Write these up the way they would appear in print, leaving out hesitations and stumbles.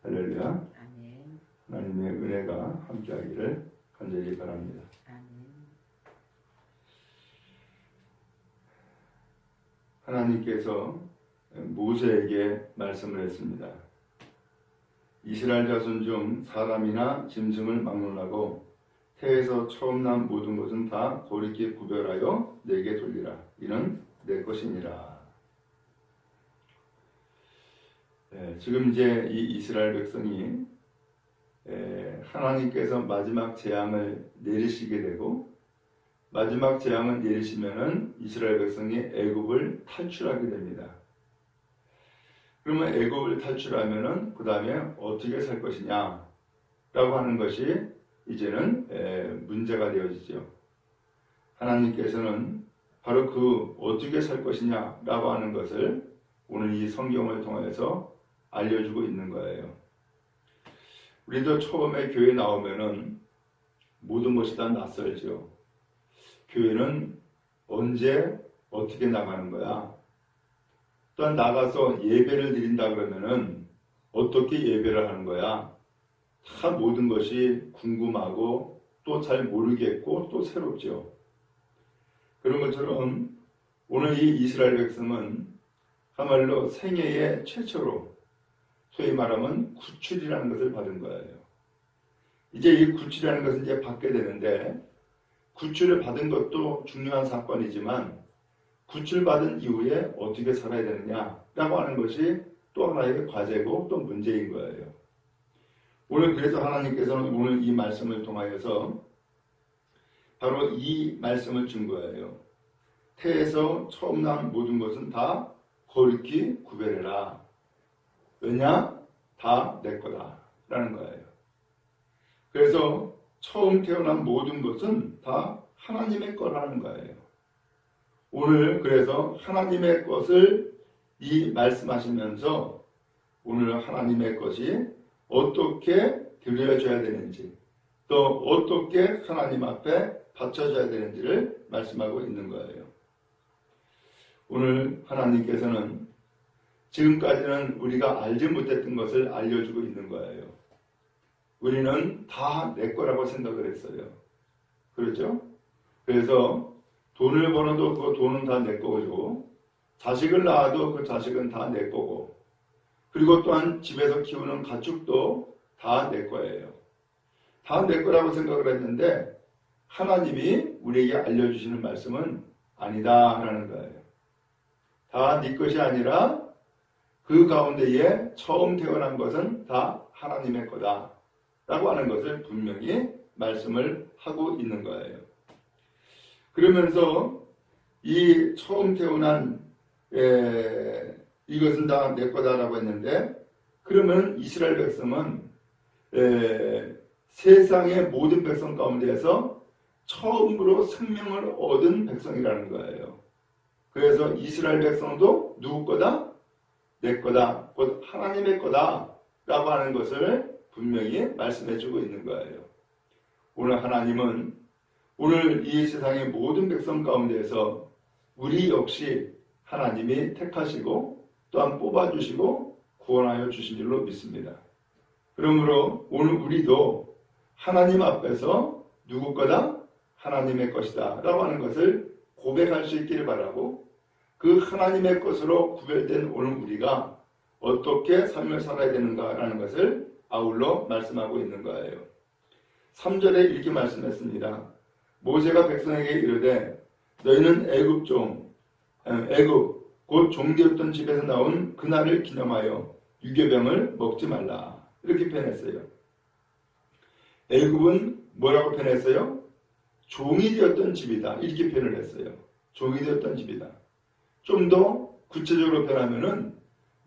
할렐루야. 아멘. 하나님의 은혜가 함께하기를 간절히 바랍니다. 아멘. 하나님께서 모세에게 말씀을 했습니다. 이스라엘 자손 중 사람이나 짐승을 막론하고 태에서 처음 난 모든 것은 다 고르게 구별하여 내게 돌리라. 이는 내 것이니라. 지금 이제 이 이스라엘 백성이 하나님께서 마지막 재앙을 내리시게 되고, 마지막 재앙을 내리시면은 이스라엘 백성이 애굽을 탈출하게 됩니다. 그러면 애굽을 탈출하면은 그 다음에 어떻게 살 것이냐라고 하는 것이 이제는 문제가 되어지죠. 하나님께서는 바로 그 어떻게 살 것이냐라고 하는 것을 오늘 이 성경을 통해서 알려주고 있는 거예요. 우리도 처음에 교회 나오면은 모든 것이 다 낯설죠. 교회는 언제 어떻게 나가는 거야? 또한 나가서 예배를 드린다 그러면은 어떻게 예배를 하는 거야? 다 모든 것이 궁금하고 또 잘 모르겠고 또 새롭죠. 그런 것처럼 오늘 이 이스라엘 백성은 그야말로 생애의 최초로 소위 말하면 구출이라는 것을 받은 거예요. 이제 이 구출이라는 것을 이제 받게 되는데, 구출을 받은 것도 중요한 사건이지만 구출받은 이후에 어떻게 살아야 되느냐라고 하는 것이 또 하나의 과제고 또 문제인 거예요. 오늘 그래서 하나님께서는 오늘 이 말씀을 통하여서 바로 이 말씀을 준 거예요. 태에서 처음 난 모든 것은 다 거룩히 구별해라. 왜냐? 다 내 거다 라는 거예요. 그래서 처음 태어난 모든 것은 다 하나님의 거라는 거예요. 오늘 그래서 하나님의 것을 이 말씀하시면서 오늘 하나님의 것이 어떻게 드려져야 되는지, 또 어떻게 하나님 앞에 바쳐져야 되는지를 말씀하고 있는 거예요. 오늘 하나님께서는 지금까지는 우리가 알지 못했던 것을 알려주고 있는 거예요. 우리는 다 내 거라고 생각을 했어요. 그렇죠? 그래서 돈을 벌어도 그 돈은 다 내 거고, 자식을 낳아도 그 자식은 다 내 거고, 그리고 또한 집에서 키우는 가축도 다 내 거예요. 다 내 거라고 생각을 했는데 하나님이 우리에게 알려주시는 말씀은 아니다 라는 거예요. 다 네 것이 아니라 그 가운데에 처음 태어난 것은 다 하나님의 거다 라고 하는 것을 분명히 말씀을 하고 있는 거예요. 그러면서 이 처음 태어난 이것은 다 내 거다라고 했는데, 그러면 이스라엘 백성은 세상의 모든 백성 가운데에서 처음으로 생명을 얻은 백성이라는 거예요. 그래서 이스라엘 백성도 누구 거다? 내 거다, 곧 하나님의 거다 라고 하는 것을 분명히 말씀해주고 있는 거예요. 오늘 하나님은 오늘 이 세상의 모든 백성 가운데에서 우리 역시 하나님이 택하시고 또한 뽑아주시고 구원하여 주신 줄로 믿습니다. 그러므로 오늘 우리도 하나님 앞에서 누구 거다? 하나님의 것이다 라고 하는 것을 고백할 수 있기를 바라고, 그 하나님의 것으로 구별된 오늘 우리가 어떻게 삶을 살아야 되는가라는 것을 아울러 말씀하고 있는 거예요. 3절에 이렇게 말씀했습니다. 모세가 백성에게 이르되 너희는 애굽 곧 종되었던 집에서 나온 그날을 기념하여 유교병을 먹지 말라. 이렇게 표현했어요. 애굽은 뭐라고 표현했어요? 종이 되었던 집이다. 이렇게 표현을 했어요. 종이 되었던 집이다. 좀 더 구체적으로 표현하면은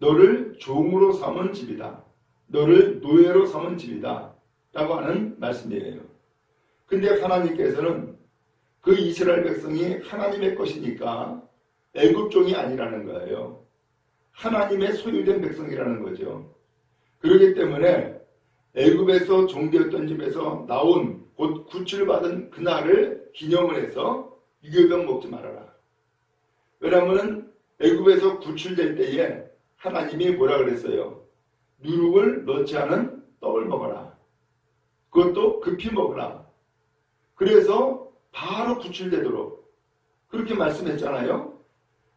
너를 종으로 삼은 집이다. 너를 노예로 삼은 집이다. 라고 하는 말씀이에요. 근데 하나님께서는 그 이스라엘 백성이 하나님의 것이니까 애굽종이 아니라는 거예요. 하나님의 소유된 백성이라는 거죠. 그렇기 때문에 애굽에서 종되었던 집에서 나온 곧 구출받은 그날을 기념을 해서 유교병 먹지 말아라. 왜냐하면 애굽에서 구출될 때에 하나님이 뭐라 그랬어요? 누룩을 넣지 않은 떡을 먹어라. 그것도 급히 먹어라. 그래서 바로 구출되도록 그렇게 말씀했잖아요.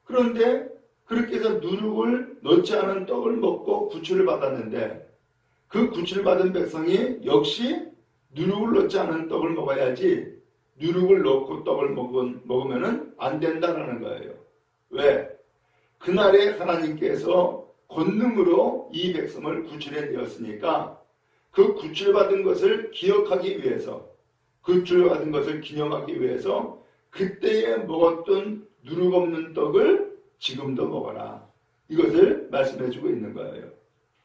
그런데 그렇게 해서 누룩을 넣지 않은 떡을 먹고 구출을 받았는데 그 구출받은 백성이 역시 누룩을 넣지 않은 떡을 먹어야지 누룩을 넣고 떡을 먹으면 안 된다라는 거예요. 왜? 그날에 하나님께서 권능으로 이 백성을 구출해내었으니까 그 구출받은 것을 기억하기 위해서 구출받은 것을 기념하기 위해서 그때에 먹었던 누룩 없는 떡을 지금도 먹어라. 이것을 말씀해주고 있는 거예요.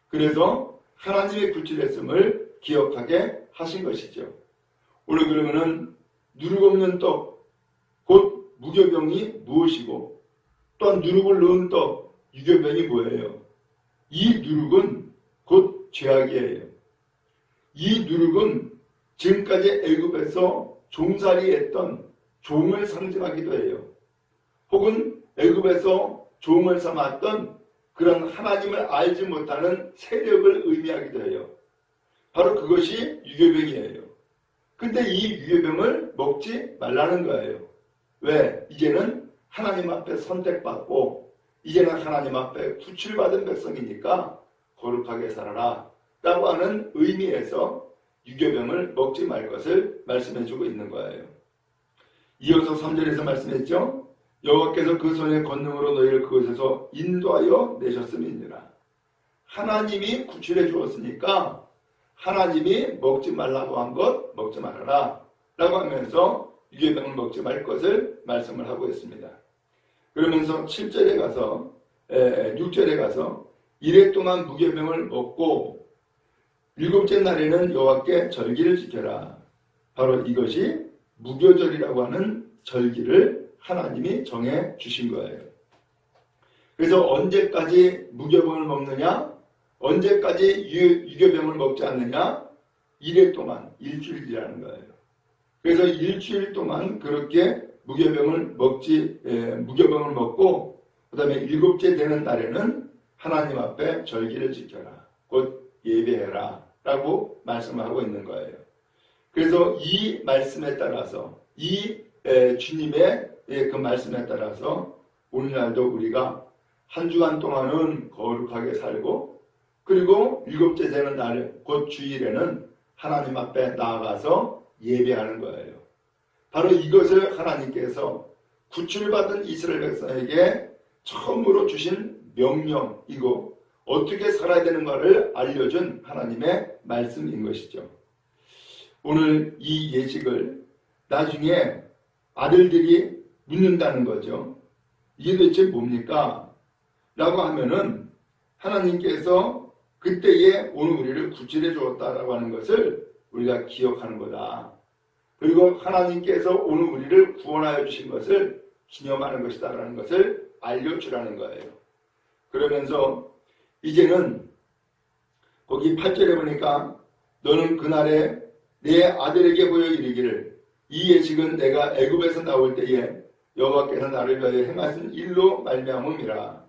그래서 하나님의 구출했음을 기억하게 하신 것이죠. 오늘 그러면은 누룩 없는 떡, 곧 무교병이 무엇이고 또한 누룩을 넣은 떡, 유교병이 뭐예요? 이 누룩은 곧 죄악이에요. 이 누룩은 지금까지 애굽에서 종살이했던 종을 상징하기도 해요. 혹은 애굽에서 종을 삼았던 그런 하나님을 알지 못하는 세력을 의미하기도 해요. 바로 그것이 유교병이에요. 근데 이 유교병을 먹지 말라는 거예요. 왜? 이제는 하나님 앞에 선택받고 이제는 하나님 앞에 구출받은 백성이니까 거룩하게 살아라 라고 하는 의미에서 유교병을 먹지 말 것을 말씀해주고 있는 거예요. 이어서 3절에서 말씀했죠. 여호와께서 그 손의 권능으로 너희를 그곳에서 인도하여 내셨음이니라. 하나님이 구출해 주었으니까 하나님이 먹지 말라고 한 것 먹지 말아라 라고 하면서 유교병을 먹지 말 것을 말씀을 하고 있습니다. 그러면서 7절에 가서 6절에 가서 이래 동안 무교병을 먹고 일곱째 날에는 여호와께 절기를 지켜라. 바로 이것이 무교절이라고 하는 절기를 하나님이 정해 주신 거예요. 그래서 언제까지 무교병을 먹느냐? 언제까지 유교병을 먹지 않느냐? 이래 동안 일주일이라는 거예요. 그래서 일주일 동안 그렇게 무교병을 먹고 그 다음에 일곱째 되는 날에는 하나님 앞에 절기를 지켜라. 곧 예배해라 라고 말씀하고 있는 거예요. 그래서 이 말씀에 따라서 이 주님의 그 말씀에 따라서 오늘날도 우리가 한 주간 동안은 거룩하게 살고 그리고 일곱째 되는 날 곧 주일에는 하나님 앞에 나아가서 예배하는 거예요. 바로 이것을 하나님께서 구출받은 이스라엘 백성에게 처음으로 주신 명령이고 어떻게 살아야 되는가를 알려준 하나님의 말씀인 것이죠. 오늘 이 예식을 나중에 아들들이 묻는다는 거죠. 이게 도대체 뭡니까? 라고 하면은 하나님께서 그때에 오늘 우리를 구출해 주었다라고 하는 것을 우리가 기억하는 거다. 그리고 하나님께서 오늘 우리를 구원하여 주신 것을 기념하는 것이다라는 것을 알려주라는 거예요. 그러면서 이제는 거기 8절에 보니까 너는 그날에 내 아들에게 보여 이르기를 이 예식은 내가 애굽에서 나올 때에 여호와께서 나를 위하여 행하신 일로 말미암음이라.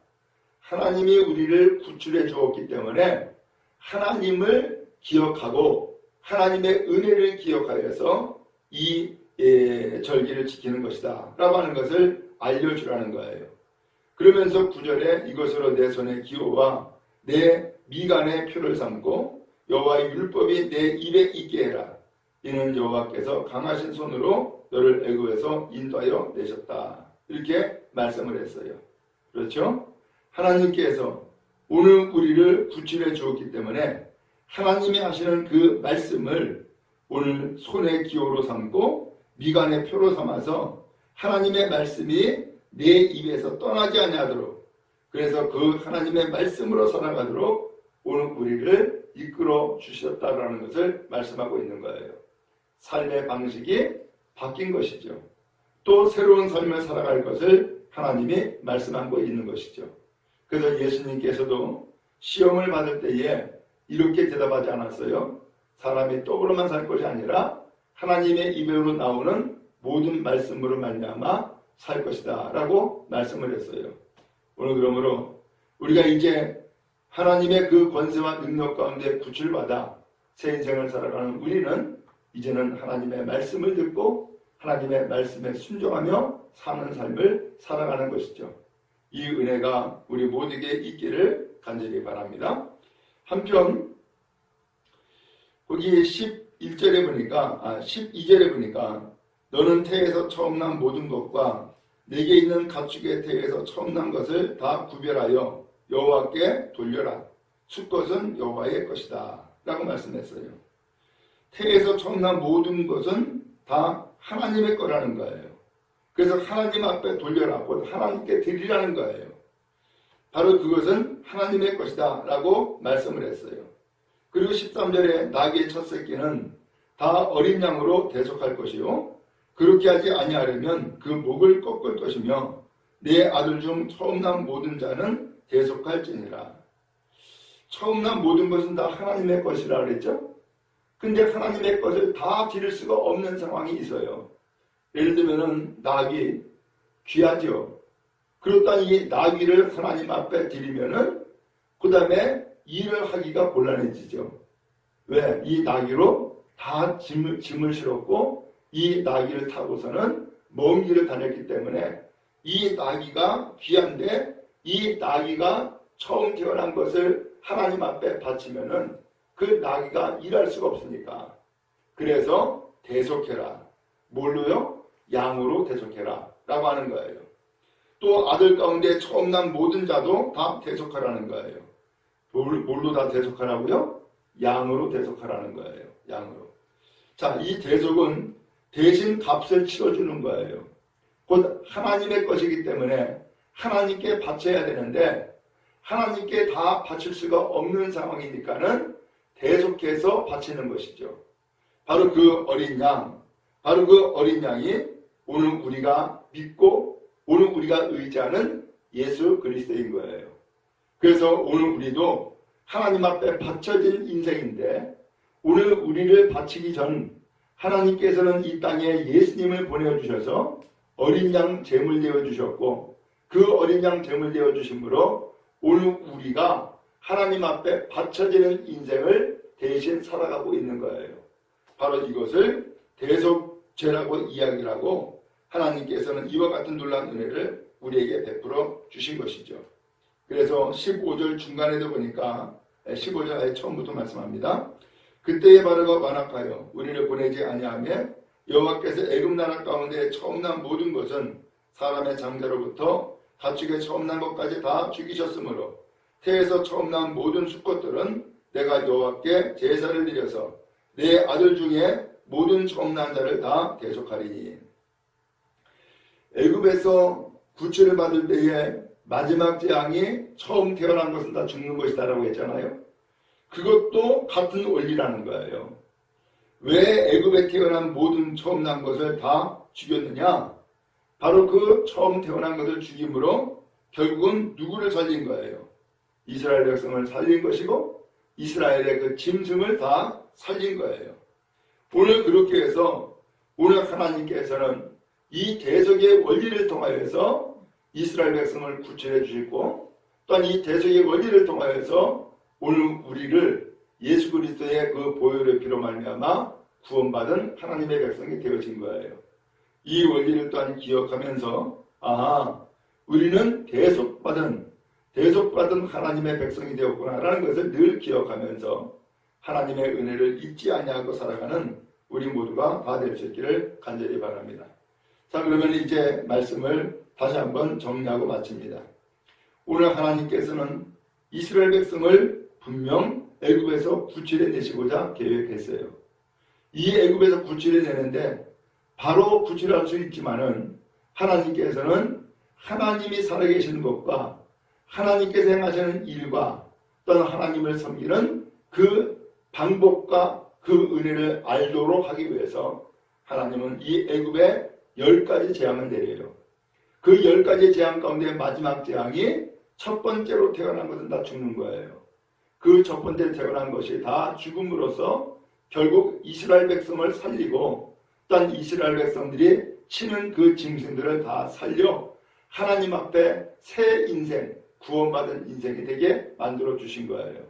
하나님이 우리를 구출해 주었기 때문에 하나님을 기억하고 하나님의 은혜를 기억하여서 이 절기를 지키는 것이다 라고 하는 것을 알려주라는 거예요. 그러면서 9절에 이것으로 내 손의 기호와 내 미간의 표를 삼고 여호와의 율법이 내 입에 있게 해라. 이는 여호와께서 강하신 손으로 너를 애굽에서 인도하여 내셨다. 이렇게 말씀을 했어요. 그렇죠? 하나님께서 오늘 우리를 구출해 주었기 때문에 하나님이 하시는 그 말씀을 오늘 손의 기호로 삼고 미간의 표로 삼아서 하나님의 말씀이 내 입에서 떠나지 아니하도록 그래서 그 하나님의 말씀으로 살아가도록 오늘 우리를 이끌어 주셨다라는 것을 말씀하고 있는 거예요. 삶의 방식이 바뀐 것이죠. 또 새로운 삶을 살아갈 것을 하나님이 말씀하고 있는 것이죠. 그래서 예수님께서도 시험을 받을 때에 이렇게 대답하지 않았어요. 사람이 떡으로만 살 것이 아니라 하나님의 입으로 나오는 모든 말씀으로 말미암아 살 것이다 라고 말씀을 했어요. 오늘 그러므로 우리가 이제 하나님의 그 권세와 능력 가운데 구출받아 새 인생을 살아가는 우리는 이제는 하나님의 말씀을 듣고 하나님의 말씀에 순종하며 사는 삶을 살아가는 것이죠. 이 은혜가 우리 모두에게 있기를 간절히 바랍니다. 한편 거기 12절에 보니까 너는 태에서 처음 난 모든 것과 내게 있는 가축의 태에서 처음 난 것을 다 구별하여 여호와께 돌려라. 수것은 여호와의 것이다 라고 말씀했어요. 태에서 처음 난 모든 것은 다 하나님의 거라는 거예요. 그래서 하나님 앞에 돌려라, 곧 하나님께 드리라는 거예요. 바로 그것은 하나님의 것이다 라고 말씀을 했어요. 그리고 13절에 나귀의 첫 새끼는 다 어린 양으로 대속할 것이요 그렇게 하지 아니하려면 그 목을 꺾을 것이며 내 아들 중 처음 난 모든 자는 대속할지니라. 처음 난 모든 것은 다 하나님의 것이라 그랬죠. 근데 하나님의 것을 다 드릴 수가 없는 상황이 있어요. 예를 들면은 나귀 귀하죠. 그렇다니 이 나귀를 하나님 앞에 드리면은 그 다음에 일을 하기가 곤란해지죠. 왜? 이 나귀로 다 짐을 실었고 이 나귀를 타고서는 먼 길을 다녔기 때문에 이 나귀가 귀한데 이 나귀가 처음 태어난 것을 하나님 앞에 바치면은 그 나귀가 일할 수가 없으니까. 그래서 대속해라. 뭘로요? 양으로 대속해라 라고 하는 거예요. 또 아들 가운데 처음 난 모든 자도 다 대속하라는 거예요. 뭘로 다 대속하라고요? 양으로 대속하라는 거예요. 양으로. 자, 이 대속은 대신 값을 치러주는 거예요. 곧 하나님의 것이기 때문에 하나님께 바쳐야 되는데 하나님께 다 바칠 수가 없는 상황이니까는 대속해서 바치는 것이죠. 바로 그 어린 양, 바로 그 어린 양이 오늘 우리가 믿고 오늘 우리가 의지하는 예수 그리스도인 거예요. 그래서 오늘 우리도 하나님 앞에 바쳐진 인생인데 오늘 우리를 바치기 전 하나님께서는 이 땅에 예수님을 보내주셔서 어린 양 제물 되어주셨고 그 어린 양 제물 되어주심으로 오늘 우리가 하나님 앞에 바쳐지는 인생을 대신 살아가고 있는 거예요. 바로 이것을 대속죄라고 이야기를 하고 하나님께서는 이와 같은 놀라운 은혜를 우리에게 베풀어 주신 것이죠. 그래서 15절 중간에도 보니까 15절 아예 처음부터 말씀합니다. 그때의 바로가 완악하여 우리를 보내지 아니하며 여호와께서 애굽 나라 가운데 처음 난 모든 것은 사람의 장자로부터 가축의 처음 난 것까지 다 죽이셨으므로 태에서 처음 난 모든 수컷들은 내가 여호와께 제사를 드려서 내 아들 중에 모든 처음 난 자를 다 대속하리니. 애굽에서 구출을 받을 때에 마지막 재앙이 처음 태어난 것은 다 죽는 것이다 라고 했잖아요. 그것도 같은 원리라는 거예요. 왜 애굽에 태어난 모든 처음 난 것을 다 죽였느냐? 바로 그 처음 태어난 것을 죽임으로 결국은 누구를 살린 거예요? 이스라엘 백성을 살린 것이고 이스라엘의 그 짐승을 다 살린 거예요. 오늘 그렇게 해서 오늘 하나님께서는 이 대속의 원리를 통하여서 이스라엘 백성을 구출해 주시고 또한 이 대속의 원리를 통하여서 오늘 우리를 예수 그리스도의 그 보혈의 피로 말미암아 구원받은 하나님의 백성이 되어진 거예요. 이 원리를 또한 기억하면서 우리는 대속받은 하나님의 백성이 되었구나라는 것을 늘 기억하면서 하나님의 은혜를 잊지 아니하고 살아가는 우리 모두가 다 될 수 있기를 간절히 바랍니다. 자, 그러면 이제 말씀을 다시 한번 정리하고 마칩니다. 오늘 하나님께서는 이스라엘 백성을 분명 애굽에서 구출해 내시고자 계획했어요. 이 애굽에서 구출해 내는데 바로 구출할 수 있지만은 하나님께서는 하나님이 살아계시는 것과 하나님께서 행하시는 일과 또는 하나님을 섬기는 그 방법과 그 은혜를 알도록 하기 위해서 하나님은 이 애굽에 10가지 재앙을 내려요. 그 10가지 재앙 가운데 마지막 재앙이 첫 번째로 태어난 것은 다 죽는 거예요. 그 첫 번째 태어난 것이 다 죽음으로써 결국 이스라엘 백성을 살리고 또한 이스라엘 백성들이 치는 그 짐승들을 다 살려 하나님 앞에 새 인생, 구원받은 인생이 되게 만들어 주신 거예요.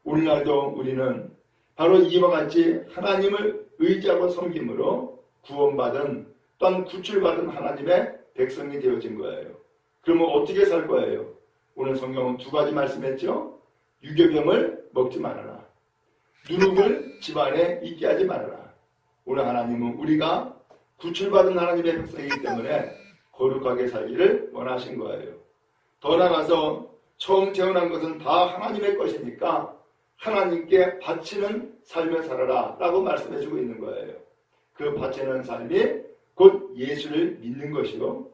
오늘날도 우리는 바로 이와 같이 하나님을 의지하고 섬김으로 구원받은 또한 구출받은 하나님의 백성이 되어진 거예요. 그러면 어떻게 살 거예요? 오늘 성경은 두 가지 말씀했죠. 유교병을 먹지 말아라. 누룩을 집안에 있게 하지 말아라. 오늘 하나님은 우리가 구출받은 하나님의 백성이기 때문에 거룩하게 살기를 원하신 거예요. 더 나아가서 처음 태어난 것은 다 하나님의 것이니까 하나님께 바치는 삶을 살아라 라고 말씀해주고 있는 거예요. 그 바치는 삶이 곧 예수를 믿는 것이요.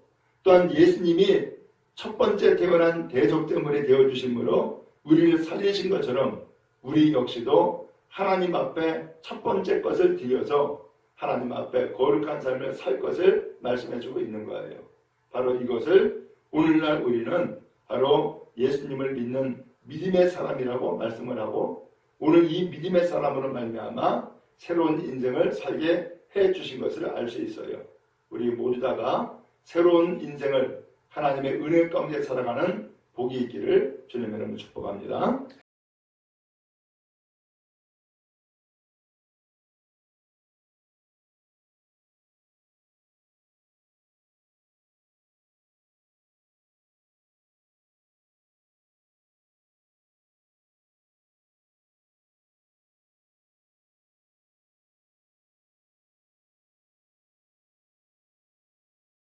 또한 예수님이 첫 번째 태어난 대속제물이 되어주심으로 우리를 살리신 것처럼 우리 역시도 하나님 앞에 첫 번째 것을 드려서 하나님 앞에 거룩한 삶을 살 것을 말씀해주고 있는 거예요. 바로 이것을 오늘날 우리는 바로 예수님을 믿는 믿음의 사람이라고 말씀을 하고 오늘 이 믿음의 사람으로 말미암아 새로운 인생을 살게 해주신 것을 알 수 있어요. 우리 모두 다가 새로운 인생을 하나님의 은혜 가운데 살아가는 복이 있기를 주님의 이름으로 축복합니다.